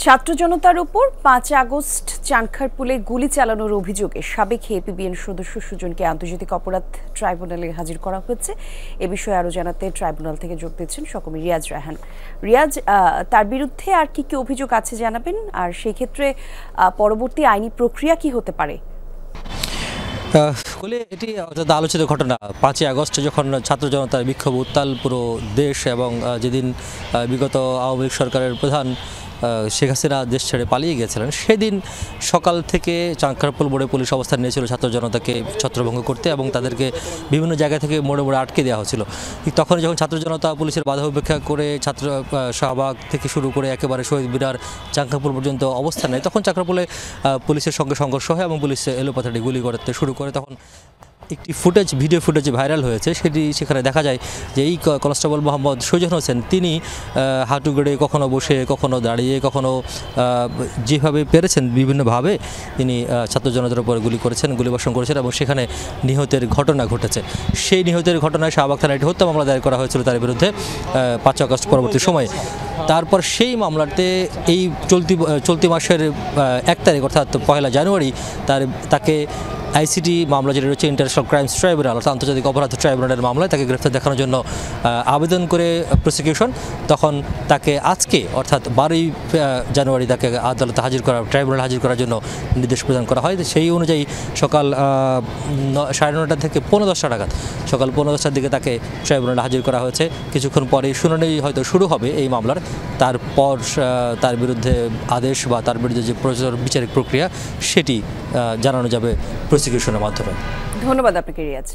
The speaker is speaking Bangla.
ছাত্র জনতার উপর ৫ আগস্ট চানখারপুলে গুলি চালানোর অভিযোগে সাবেক এপিবিএন সদস্য সুজনকে আন্তর্জাতিক অপরাধ ট্রাইব্যুনালে হাজির করা হয়েছে। এ বিষয়ে আরও জানাতে ট্রাইব্যুনাল থেকে যোগ দিচ্ছেন সহকর্মী রিয়াজ রায়হান। রিয়াজ, তার বিরুদ্ধে আর কি কি অভিযোগ আছে জানাবেন, আর সেই ক্ষেত্রে পরবর্তী আইনি প্রক্রিয়া কি হতে পারে? এটি আলোচিত ঘটনা ৫ই আগস্ট যখন ছাত্র জনতার বিক্ষোভ উত্তাল পুরো দেশ, এবং যেদিন বিগত আওয়ামী লীগ সরকারের প্রধান শেখ হাসিনা দেশ ছেড়ে পালিয়ে গিয়েছিলেন, সেদিন সকাল থেকে চানখারপুল মোড়ে পুলিশ অবস্থান নিয়েছিল ছাত্র জনতাকে ছত্রভঙ্গ করতে, এবং তাদেরকে বিভিন্ন জায়গা থেকে মোড়ে মোড়ে আটকে দেওয়া হয়েছিল। তখন যখন ছাত্র জনতা পুলিশের বাধা উপেক্ষা করে ছাত্র শাহবাগ থেকে শুরু করে একেবারে শহীদ মিনার চানখারপুল পর্যন্ত অবস্থান নেয়, তখন চানখারপুলে পুলিশের সঙ্গে সংঘর্ষ হয় এবং পুলিশ এলোপাথারি গুলি করতে শুরু করে। তখন একটি ভিডিও ফুটেজ ভাইরাল হয়েছে, সেখানে দেখা যায় যে এই কনস্টেবল মোহাম্মদ সুজন হোসেন তিনি হাঁটু গেড়ে কখনো বসে, কখনো দাঁড়িয়ে, কখনো যেভাবে পেরেছেন বিভিন্নভাবে তিনি ছাত্র জনতার উপর গুলিবর্ষণ করেছেন, এবং সেখানে নিহতের ঘটনা ঘটেছে। সেই নিহতের ঘটনায় শাহবাগ থানায় একটি হত্যা মামলা দায়ের করা হয়েছিল তার বিরুদ্ধে ৫ আগস্ট পরবর্তী সময়ে। তারপর সেই মামলাতে এই চলতি মাসের ১ তারিখ অর্থাৎ ১ জানুয়ারি তাকে আইসিটি মামলা যেটা রয়েছে ইন্টারন্যাশনাল ক্রাইমস ট্রাইব্যুনাল অর্থাৎ আন্তর্জাতিক অপরাধ ট্রাইব্যুনালের মামলায় তাকে গ্রেফতার দেখানোর জন্য আবেদন করে প্রসিকিউশন, তখন তাকে আজকে অর্থাৎ ১২ই জানুয়ারি তাকে আদালতে ট্রাইব্যুনালে হাজির করার জন্য নির্দেশ প্রদান করা হয়। সেই অনুযায়ী সকাল ৯:৩০ থেকে ১৫:১০ নাগাদ সকাল ১৫:১০টার দিকে তাকে ট্রাইব্যুনালে হাজির করা হয়েছে। কিছুক্ষণ পরে শুনানি হয়তো শুরু হবে এই মামলার। তারপর তার বিরুদ্ধে আদেশ বা তার বিরুদ্ধে যে বিচারিক প্রক্রিয়া সেটি জানানো যাবে প্রসিকিউশনের মাধ্যমে। ধন্যবাদ আপনাকে রিয়াজ।